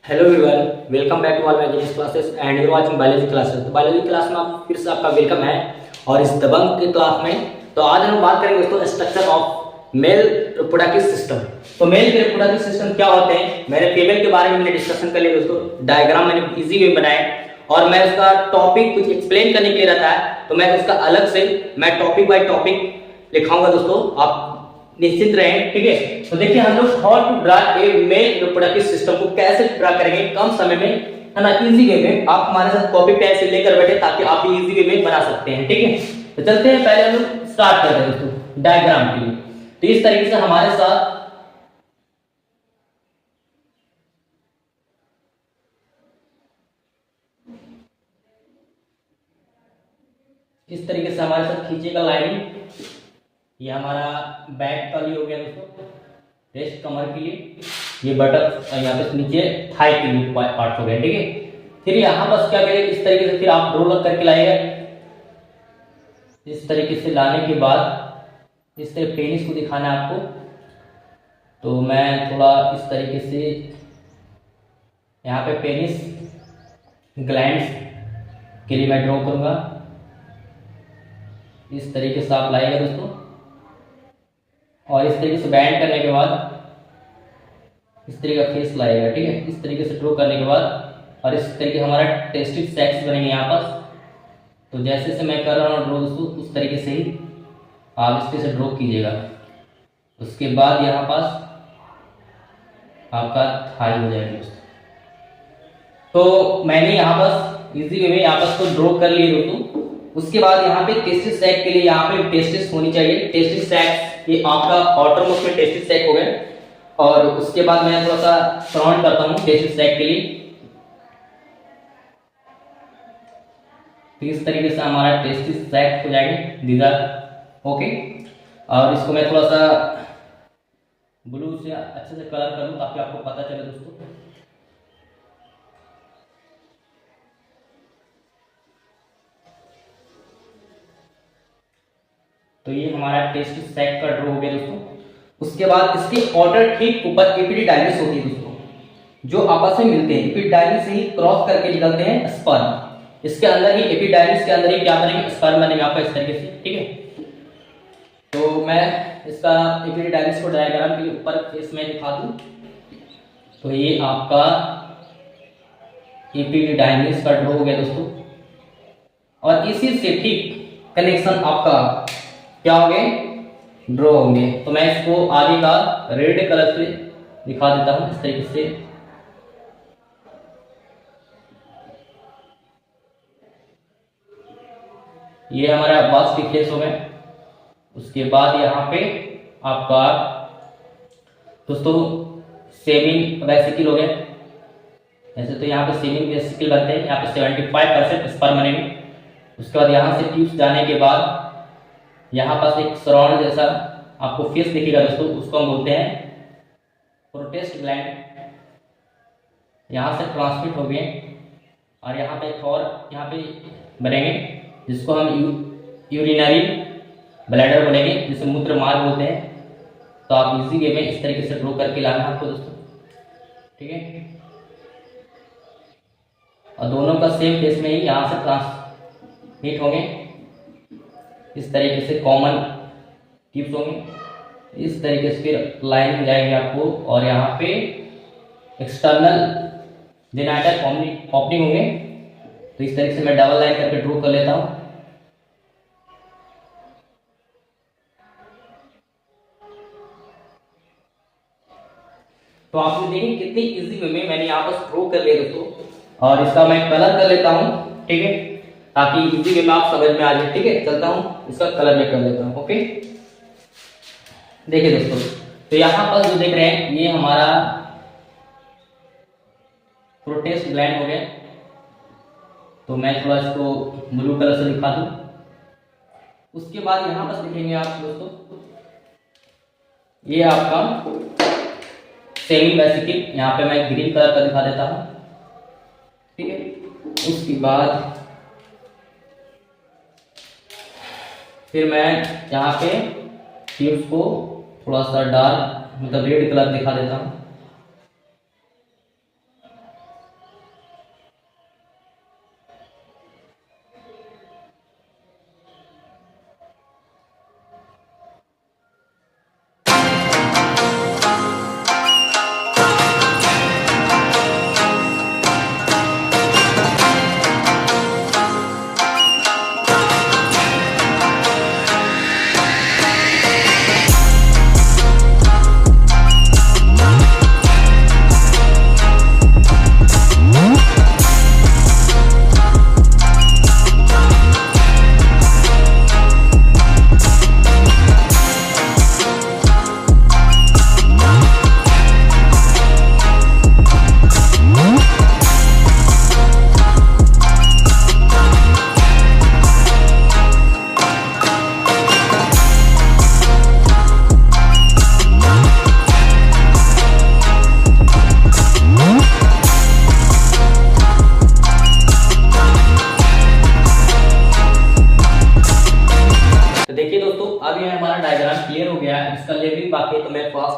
Hello everyone, welcome back to all my English classes and you watching biology classes. तो biology class में आप फिर से आपका वेलकम है। और इस दबंग के क्लास में तो आज हम बात करेंगे दोस्तों structure of male reproductive system. तो मेल के रिप्रोडक्टिव सिस्टम क्या होते हैं, मैंने फीमेल के बारे में मैंने डिस्कशन कर लिया दोस्तों, डायग्राम मैंने इजी वे में बनाया और मैं उसका टॉपिक कुछ एक्सप्लेन करने के लिए रहता है तो मैं उसका अलग से मैं टॉपिक बाय टॉपिक लिखाऊंगा दोस्तों, आप निश्चित रहें। ठीक है, तो देखिए हम लोग how to draw a male reproductive system को कैसे ड्रा करेंगे कम समय में, है ना, इजी वे में। आप हमारे साथ कॉपी पेन से लेकर बैठे ताकि आप भी इजी वे में बना सकते हैं। ठीक है, तो चलते हैं, पहले हम लोग स्टार्ट करते हैं दोस्तों डायग्राम के लिए। तो इस तरीके से हमारे साथ इस तरीके से हमारे साथ खींचेगा लाइन। ये हमारा बैक का लिए हो गया दोस्तों, रेस्ट कमर के लिए, ये बटन यहाँ पे नीचे थाई के लिए पार्ट हो गया। ठीक है, फिर यहाँ बस क्या करेंगे, इस तरीके से फिर आप ड्रॉ लग करके लाएगा। इस तरीके से लाने के बाद इस तरह पेनिस को दिखाना है आपको, तो मैं थोड़ा इस तरीके से यहाँ पे पेनिस ग्लैंड्स के लिए मैं ड्रॉ करूँगा। इस तरीके से आप लाएगा दोस्तों, और इस तरीके से बैंड करने के बाद इस तरीके का फेस लाएगा। ठीक है, इस तरीके से ड्रॉ करने के बाद और इस तरीके हमारा टेस्टिव सेक्स बनेंगे यहाँ पास। तो जैसे से मैं कर रहा हूँ ड्रॉ दोस्तों, उस तरीके से ही आप इस तरह से ड्रॉ कीजिएगा। उसके बाद यहाँ पास आपका थाई हो जाएगा दोस्तों। तो मैंने यहाँ पास इजी वे में यहाँ पास तो ड्रॉ कर लिए दोस्तों। उसके बाद यहाँ पे टेस्टिस सैक के लिए यहाँ पे टेस्टिस होनी चाहिए। टेस्टिस सैक ये आपका आउटर मोस्ट में टेस्टिस सैक हो गए, और उसके बाद मैं थोड़ा सा सराउंड करता हूँ टेस्टिस सैक के लिए। तो इस तरीके से हमारा टेस्टिस सैक हो जाएंगे दीदार। ओके, और इसको मैं थोड़ा सा ब्लू से अच्छे से कलर करूँ ताकि आपको पता चले दोस्तों। तो ये हमारा टेस्टिस सैक का ड्रॉ हो गया दोस्तों। उसके बाद इसके ऑर्डर ठीक ऊपर एपिडिडाइमिस होती है दोस्तों, जो आपस में मिलते हैं, एपिडिडाइमिस से ही क्रॉस करके निकलते हैं स्पर्म। इसके अंदर ही एपिडाइमिस के अंदर ही क्या बनेंगे, स्पर्म बनेंगे आपका इस तरीके से। ठीक है, तो मैं इसका एपिडिडाइमिस को डायग्राम के ऊपर फेस में दिखा दूं। तो ये आपका एपिडिडाइमिस का ड्रॉ हो गया दोस्तों, और इसी से ठीक कनेक्शन आपका क्या होंगे, ड्रॉ होंगे। तो मैं इसको आगे का रेड कलर से दिखा देता हूं इस तरीके से। ये हमारा बॉक्स की फेस हो गए। उसके बाद यहाँ पे आपका दोस्तों सेमिन वेसिकल हो गए। ऐसे तो यहाँ पे सेमिन वेसिकल बनते हैं, यहाँ पे 75% स्पर्म बनेंगे। उसके बाद यहाँ से ट्यूब्स जाने के बाद यहाँ पास एक सराउंड जैसा आपको फेस दिखेगा दोस्तों, उसको हम बोलते हैं प्रोटेस्ट ग्लैंड। यहाँ से ट्रांसमिट हो गए, और यहाँ पे एक और यहाँ पे बनेंगे जिसको हम यूरिनरी ब्लैडर बोलेंगे, जिसे मूत्र मार्ग बोलते हैं। तो आप इजी वे में इस तरीके से ड्रॉ करके लाना आपको दोस्तों। ठीक है, और दोनों का सेम फेस में ही यहाँ से ट्रांसमिट होंगे। इस तरीके से कॉमन टिप्स होंगे। इस तरीके से फिर लाइन में जाएंगे आपको, और यहाँ पे एक्सटर्नल जेनाइटल ओपनिंग होंगे। तो इस तरीके से मैं डबल लाइन करके ड्रॉ कर लेता हूँ। तो आपने देखिए कितनी इजी वे में मैंने यहाँ पर ड्रॉ कर लिया दोस्तों, और इसका मैं कलर कर लेता हूँ। ठीक है, ताकि इजी वे में आप समझ में आ जाए। ठीक है, चलता हूँ इसका कलर में कर लेता हूँ। ओके, देखिए दोस्तों, तो यहाँ पर जो देख रहे हैं ये हमारा प्रोटेस्ट ग्लैंड हो गया। तो मैं थोड़ा इसको ब्लू कलर से दिखा दूं। उसके बाद यहाँ पर देखेंगे आप दोस्तों, ये आपका सेमी वेसिकल, यहाँ पे मैं ग्रीन कलर का दिखा देता हूँ। ठीक है, उसके बाद फिर मैं यहाँ पे ट्यूब्स को थोड़ा सा डार्क मतलब रेड कलर दिखा देता हूँ।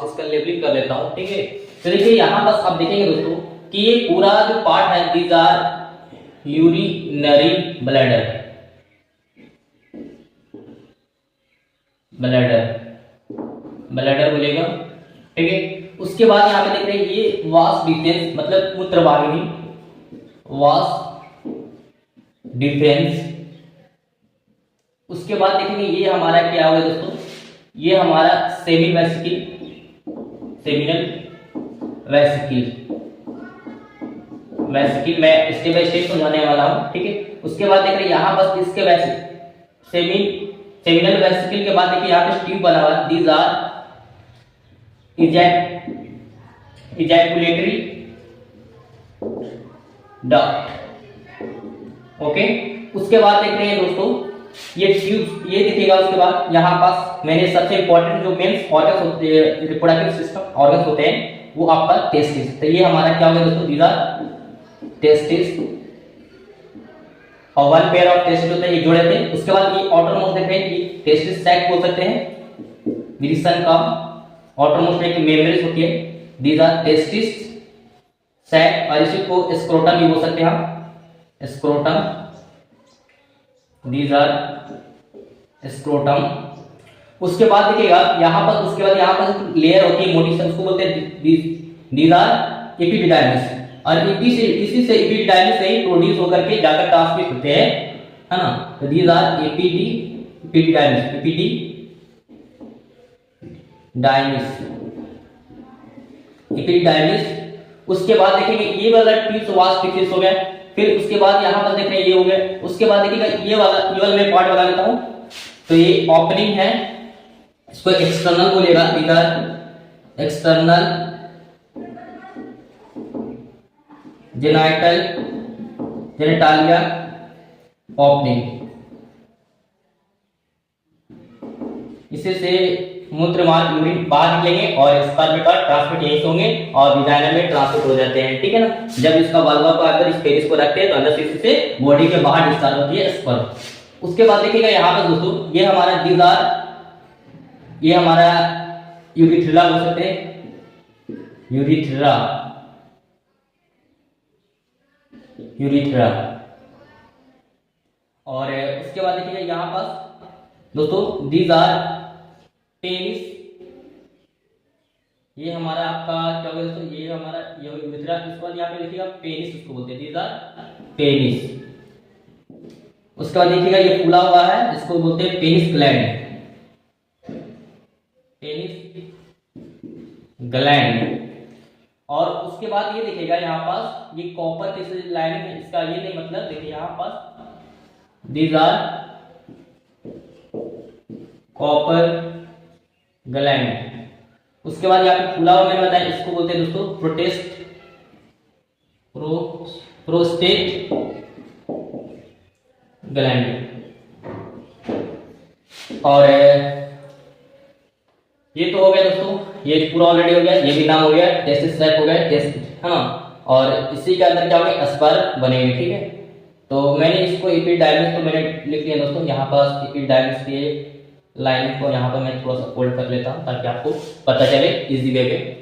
फास्ट इसका लेबलिंग कर लेता हूँ, ठीक है। तो देखिए यहाँ बस आप देखेंगे दोस्तों कि ये पूरा जो पार्ट है these are urinary bladder, bladder बोलेगा, ठीक है। उसके बाद यहाँ पे देख रहे हैं ये वास डिफेंस मतलब मूत्रवाहिनी, वास डिफेंस। उसके बाद देखेंगे ये हमारा क्या होगा दोस्तों, ये हमारा सेमिनल वेसिकल मैं स्टेप बाय स्टेप समझाने वाला हूँ, ठीक है। उसके बाद देख रहे हैं यहाँ बस इसके सेमिनल वेसिकल के बाद देखिए यहाँ पे ट्यूब बना हुआ, these are ejaculatory duct, okay. उसके बाद देख रहे हैं दोस्तों ये ट्यूब ये दिखेगा। उसके बाद यहाँ पास मैंने सबसे इंपॉर्टेंट जो मेंस ऑर्गन्स होते हैं, रिप्रोडक्टिव सिस्टम ऑर्गन्स होते हैं, वो आपका टेस्टिस। तो ये हमारा क्या होगा दोस्तों, दीज आर टेस्टिस, और वन पेयर ऑफ टेस्टिस होते हैं, ये जोड़े थे। उसके बाद ये आउटरमोस्ट देख रहे हैं कि टेस्टिस सैक बोल सकते हैं, विल्सन का आउटरमोस्ट में एक मेम्ब्रेन होती है, दीज आर टेस्टिस सैक, और इसी को स्क्रोटम भी बोल सकते हैं हम, स्क्रोटम, दीज आर स्क्रोटम। उसके बाद देखिएगा यहाँ पर, उसके बाद यहाँ पर लेयर होती है मोटी, उसको बोलते हैं दीज आर एपिडिडाइमिस, और इसी से एपिडिडाइमिस से ही प्रोड्यूस होकर के जाकर ट्रांसमिट होते हैं, है ना। तो दीज आर एपिडिडाइमिस। उसके बाद देखेंगे ये वाला ट्यूब्स वास डिफेंस हो गया। फिर उसके बाद यहाँ पर देख रहे हैं ये हो गया। उसके बाद देखिएगा ये वाला मैं पार्ट बना लेता हूँ। तो ये ओपनिंग है, इसको एक्सटर्नल बोलेगा, इधर एक्सटर्नल जेनिटालिया ओपनिंग, इसे से मूत्र मार्ग यूरिन बाहर निकलेंगे और स्पर्म का ट्रांसमिट यहीं से होंगे और विजाइना में ट्रांसमिट हो जाते हैं, ठीक है ना। जब इसका वाल्वा को आकर इस पेरिस को रखते हैं तो अंदर से इससे बॉडी के बाहर डिस्चार्ज होती है स्पर्म। उसके बाद देखिएगा यहाँ पर दोस्तों ये हमारा दीदार, ये हमारा यूरिथ्रा बोल सकते हैं, यूरिथ्रा और उसके बाद देखिएगा यहाँ पर दोस्तों दीज आर पेनिस, ये हमारा आपका क्या होगा दोस्तों, ये हमारा यूरिथ्रा। इसके बाद यहाँ पे देखिएगा पेनिस, इसको बोलते हैं दीज आर पेनिस। उसके बाद देखिएगा ये फूला हुआ है, इसको बोलते हैं पेनिस ग्लैंड, और उसके बाद ये देखिएगा यहाँ पास ये कॉपर के लाइनिंग है, इसका ये नहीं मतलब, देखिए यहाँ पास दीज आर कॉपर ग्लैंड। उसके बाद यहाँ पे फूला हुआ मैंने बताया, इसको बोलते हैं दोस्तों प्रोस्टेट ग्लैंड। और ये तो हो गया दोस्तों, ये पूरा ऑलरेडी हो गया, ये भी नाम हो गया, टेस्टिस सैक हो गया, टेस्ट, है ना। और इसी के अंदर क्या हो गया, स्पर्म बनेंगे, ठीक है। तो मैंने इसको एपिडाइमिस तो मैंने लिख लिया दोस्तों, यहाँ पास एपिडाइमिस के लाइन को यहाँ पर मैं थोड़ा सा फोल्ड कर लेता हूँ ताकि आपको पता चले इजी वे में।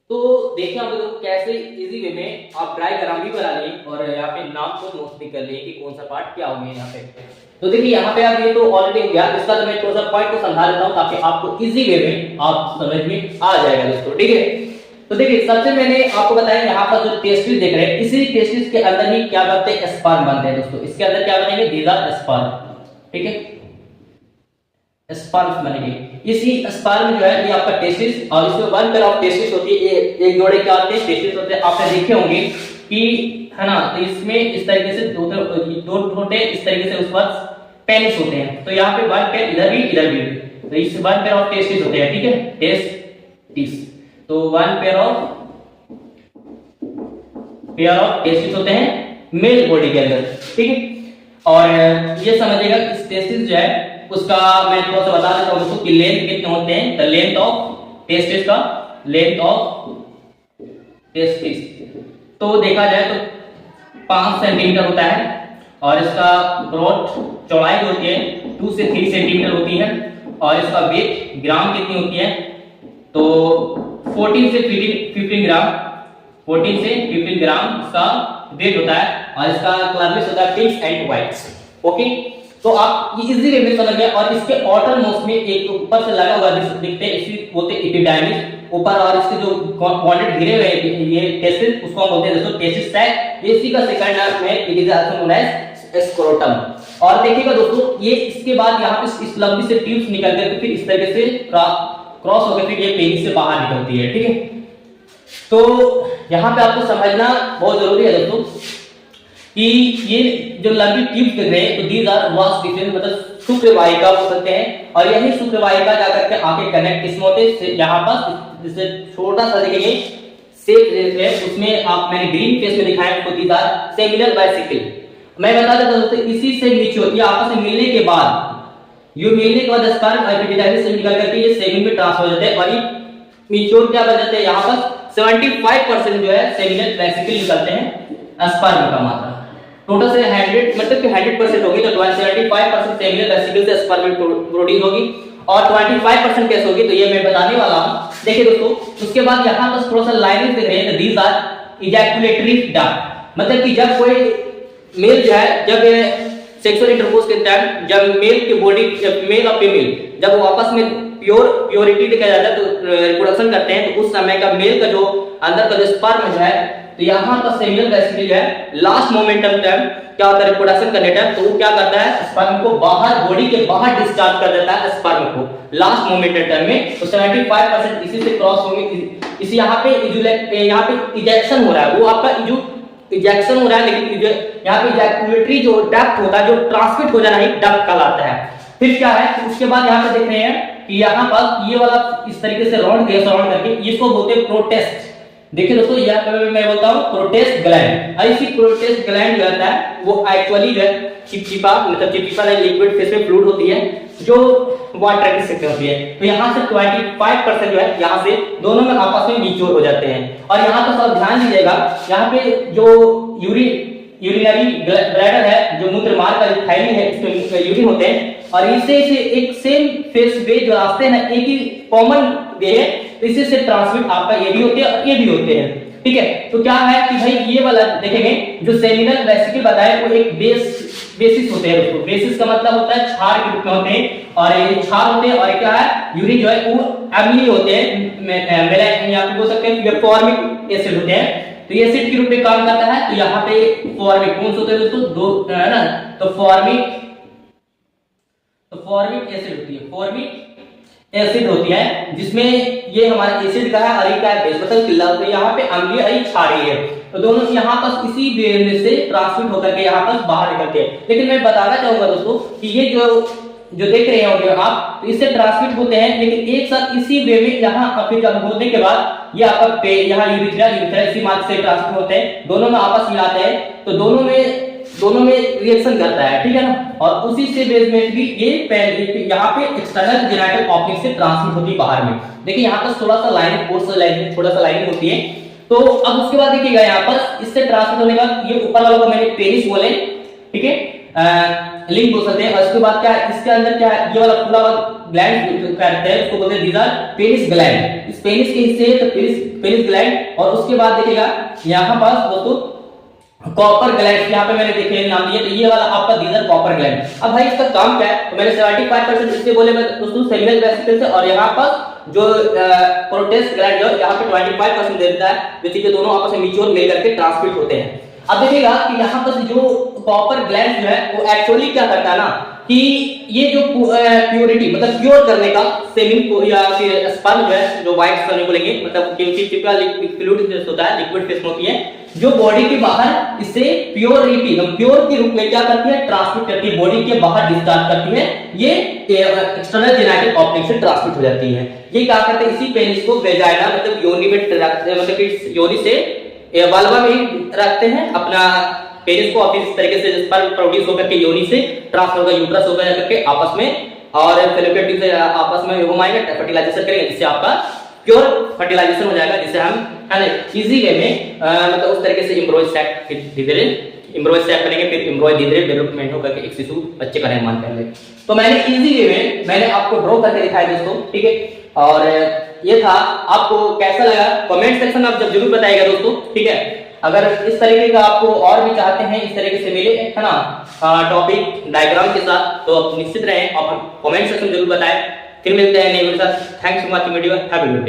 तो देखिए आप लोग कैसे इजी वे में आप डायग्राम भी बना लिए और यहाँ पे नाम को नोट भी कर लिए कि कौन सा पार्ट क्या होगा यहाँ पे। तो देखिए यहाँ पे आप ये तो ऑलरेडी गया, इसका तो मैं थोड़ा सा पॉइंट को समझा देता हूँ ताकि आपको इजी वे में आप समझ में आ जाएगा दोस्तों, ठीक है। तो देखिए सबसे मैंने आपको बताया यहाँ पर जो टेस्टिस देख रहे हैं, इसी टेस्टिस के अंदर ही क्या बनते हैं, स्पर्म बनते हैं दोस्तों। इसके अंदर क्या बनेंगे, दीज आर स्पर्म, ठीक है, स्पर्म बनेंगे। इसी स्पर्म जो है ये आपका टेस्टिस, और इसमें वन पेयर ऑफ टेस्टिस होती है, एक जोड़े क्या होते हैं, टेस्टिस होते हैं। आपने देखे होंगे कि, है ना। तो इसमें इस तरीके से दो होते हैं, इस तरीके से उस पर पेनिस होते हैं। तो यहाँ पे वन पेयर इधर भी, तो इस वन पेयर ऑफ टेस्टिस होते हैं, ठीक है, टेस्टिस। तो वन पेयर ऑफ टेस्टिस होते हैं मेल बॉडी के अंदर, ठीक है। और ये समझिएगा इस टेस्टिस जो है उसका मैं थोड़ा सा बता देता हूं दोस्तों कि लेंथ कितने होते हैं। द लेंथ ऑफ टेस्टिस का, लेंथ ऑफ टेस्टिस तो देखा जाए तो 5 सेंटीमीटर होता है, और इसका ब्रॉड चौड़ाई होती है 2 से 3 सेंटीमीटर होती है, और इसका वेट ग्राम कितनी होती है, तो 14 से 15 ग्राम, 14 से 15 ग्राम इसका वेट होता है और इसका क्लास होता है पिंक्स एंड व्हाइट्स। ओके, तो आप ये इजी वे में समझ गए। और इसके आउटर मोस्ट में एक ऊपर से लगा हुआ दिखते हैं, इसी बोलते हैं एपिडर्मिस ऊपर, और इसके जो कॉन्टेंट घिरे हुए ये टेस्टिस, उसको हम बोलते हैं दोस्तों टेस्टिस सैक। इसी का सेकंड नाम है it is also known as scrotum. और देखिएगा दोस्तों, ये इसके बाद यहाँ पे इस लंबी से ट्यूब्स निकलते हैं, तो फिर इस तरीके से क्रॉस होकर फिर ये पेनिस से बाहर निकलती है। ठीक है, तो यहाँ पे आपको समझना बहुत जरूरी है दोस्तों कि ये जो लंबी ट्यूब दिख रहे हैं, तो दीज आर वास डिफरेंट, मतलब शुक्रवाहिका हो सकते हैं, और यही शुक्रवाहिका जाकर के आके कनेक्ट किसमें होते हैं, यहाँ पर जैसे छोटा सा देखेंगे शेप है, उसमें आप मैंने ग्रीन फेस में दिखाया आपको, दीज आर सेमिनल बाइसिकल। मैं बता देता हूं दोस्तों, इसी से नीचे ये आपस में मिलने के बाद, ये मिलने के बाद स्पर्म एपिडिडाइमिस से निकल करके ये सेमिन में ट्रांसफर हो जाते हैं, और ये मैच्योर क्या बन जाते हैं, यहाँ पर 75% जो है सेमिनल बाइसिकल निकलते हैं स्पर्म का मात्रा। टोटल से 100 मतलब कि 100% होगी, तो 75% सेमिनल वेसिकल से स्पर्म प्रोड्यूस होगी, और 25% कैसे होगी, तो ये मैं बताने वाला हूं। देखिए दोस्तों, उसके बाद यहां पर थोड़ा सा लाइनिंग दिख रहे हैं, दीज आर इजैकुलेटरी डक्ट, मतलब कि जब कोई मेल जो है, जब सेक्सुअल इंटरकोर्स के टाइम जब मेल की बॉडी, जब मेल और फीमेल जब वो आपस में प्योरिटी देखा जाता है, तो रिप्रोडक्शन करते हैं, तो उस समय का मेल का जो अंदर का जो स्पर्म जो है, तो यहाँ पर सेमिनल वेसिकल जो है लास्ट मोमेंटम टाइम क्या होता है रिप्रोडक्शन करने टाइम, तो वो क्या करता है स्पर्म को बाहर, बॉडी के बाहर डिस्चार्ज कर देता है स्पर्म को लास्ट मोमेंटम टाइम में। तो 75% इसी से क्रॉस होंगे, इसी यहाँ पे इजेक्शन हो रहा है, वो आपका इजेक्शन हो रहा है, लेकिन यहाँ पे इजैकुलेटरी जो डक्ट होता है, जो ट्रांसमिट हो जाना ही डक्ट कहलाता है। फिर क्या है, तो उसके बाद यहाँ पे देख रहे हैं कि यहाँ पर ये वाला इस तरीके से राउंड करके इसको बोलते हैं प्रोटेस्ट। देखिए दोस्तों, यहाँ पे मैं बोलता हूँ प्रोटेस्ट ग्लैंड। ऐसी प्रोटेस्ट ग्लैंड जो होता है वो एक्चुअली जो है चिपचिपा, मतलब चिपचिपा लिक्विड फेस में फ्लूइड होती है जो वाटर की सेक्शन होती है। तो यहाँ से 25% जो है यहाँ से दोनों में आपस में मैच्योर हो जाते हैं। और यहाँ पर सब ध्यान दीजिएगा, यहाँ पे जो यूरिनरी ब्लैडर है, जो मूत्र मार्ग का थैली है, इसमें यूरिन होते हैं, और इससे एक सेम फेस वे जो रास्ते हैं, एक ही कॉमन वे है, तो इसी से ट्रांसमिट आपका ये भी होते हैं और ये भी होते हैं। ठीक है, तो क्या है कि भाई ये वाला देखेंगे जो सेमिनल वेसिकल बताया, वो एक बेसिस होते हैं दोस्तों। बेसिस का मतलब होता है क्षार के रूप में होते हैं, और ये क्षार होते हैं, और क्या है यूरिन जो है वो अम्लीय होते हैं, या फिर बोल सकते हैं फॉर्मिक एसिड होते हैं, तो ये एसिड के रूप में काम करता है। तो यहाँ पे फॉर्मिक कौन से होते हैं दोस्तों, दो है ना, तो फॉर्मिक एसिड होती है, फॉर्मिक एसिड होती है, जिसमें ये हमारा एसिड का है और ये का है बेस, मतलब तो यहाँ पे अम्लीय और क्षारीय है, तो दोनों यहाँ पर इसी वे में से ट्रांसमिट होकर के यहाँ पर बाहर निकलते हैं। लेकिन मैं बताना चाहूंगा दोस्तों कि ये जो देख रहे होंगे आप, तो इससे ट्रांसमिट होते हैं, लेकिन एक साथ इसी वे में यहाँ फिर होने के बाद ये आपका यहाँ यूरिथ्रा इसी मार्ग से ट्रांसमिट होते हैं, दोनों में आपस में आते हैं, तो दोनों में रिएक्शन करता है। ठीक है ना, और उसी से बेस में भी ये यहाँ पे एक्सटर्नल जेनिटल ओपनिंग से ट्रांसमिट होती है बाहर में। देखिए यहाँ पर थोड़ा सा लाइनिंग थोड़ा सा लाइनिंग होती है। तो अब उसके बाद देखिएगा यहाँ पर इससे ट्रांसमिट होने का ये ऊपर वाला को मैंने पेनिस बोले, ठीक है, लिंक बोल सकते हैं। और इसके बाद क्या है, इसके अंदर क्या है, ये वाला पूरा ग्लैंड करते हैं, उसको बोलते हैं दीज आर पेनिस ग्लैंड। इस पेनिस के हिस्से तो पेनिस ग्लैंड, और उसके बाद देखिएगा यहाँ पास दोस्तों कॉपर ग्लैंड, यहाँ पे मैंने देखे नाम दिए, तो ये वाला आपका दीज आर कॉपर ग्लैंड। अब भाई इसका काम क्या है, तो मैंने 75% इससे बोले मैं दोस्तों सेमिनल वेसिकल से, और यहाँ पर जो प्रोटेस्ट ग्लैंड जो यहाँ पे 25% दे देता है, जो चीजें दोनों आपस में म्यूचुअल मिल करके ट्रांसमिट होते हैं। अब देखिएगा कि यहाँ पर जो कॉपर ग्लैंड जो है वो एक्चुअली क्या करता है ना, कि ये जो प्योरिटी मतलब प्योर करने का सेमिन को या फिर स्पर्म जो है, जो व्हाइट स्पर्म बोलेंगे, मतलब चिपचिपा फ्लूइड होता है, लिक्विड फेस में होती है, जो बॉडी के बाहर इसे प्योरिटी प्योर के रूप में क्या करती है, ट्रांसमिट करती है, बॉडी के बाहर डिस्चार्ज करती है, ये एक्सटर्नल जेनिटल ओपनिंग से ट्रांसमिट हो जाती है। ये क्या करते हैं, इसी पेनिस को वेजाइना मतलब योनि में रखते हैं, मतलब कि योनि से वाल्वा में रखते हैं अपना पेनिस को, और इस तरीके से स्पर्म प्रोड्यूस होकर के योनि से ट्रांसफर होगा यूट्रस होकर के आपस में, और फैलोपियन ट्यूब से आपस में घुमाएंगे, फर्टिलाइजेशन करेंगे, जिससे आपका प्योर फर्टिलाइजेशन हो जाएगा, जिससे हम है ना इजी वे में मतलब उस तरीके से एम्ब्रॉय सैक धीरे एम्ब्रॉय सैक करेंगे, फिर एम्ब्रॉय धीरे डेवलपमेंट होकर एक शिशु बच्चे का निर्माण करेंगे। तो मैंने इजी वे में मैंने आपको ड्रॉ करके दिखाया दोस्तों, ठीक है। और ये था, आपको कैसा लगा कमेंट सेक्शन में आप जब जरूर बताइएगा दोस्तों, ठीक है। अगर इस तरीके का आपको और भी चाहते हैं इस तरीके से मिले है ना टॉपिक डायग्राम के साथ, तो आप निश्चित रहें और कमेंट सेक्शन में जरूर बताएं। फिर मिलते हैं नए वीडियो के साथ। Thanks for watching video, have a good day.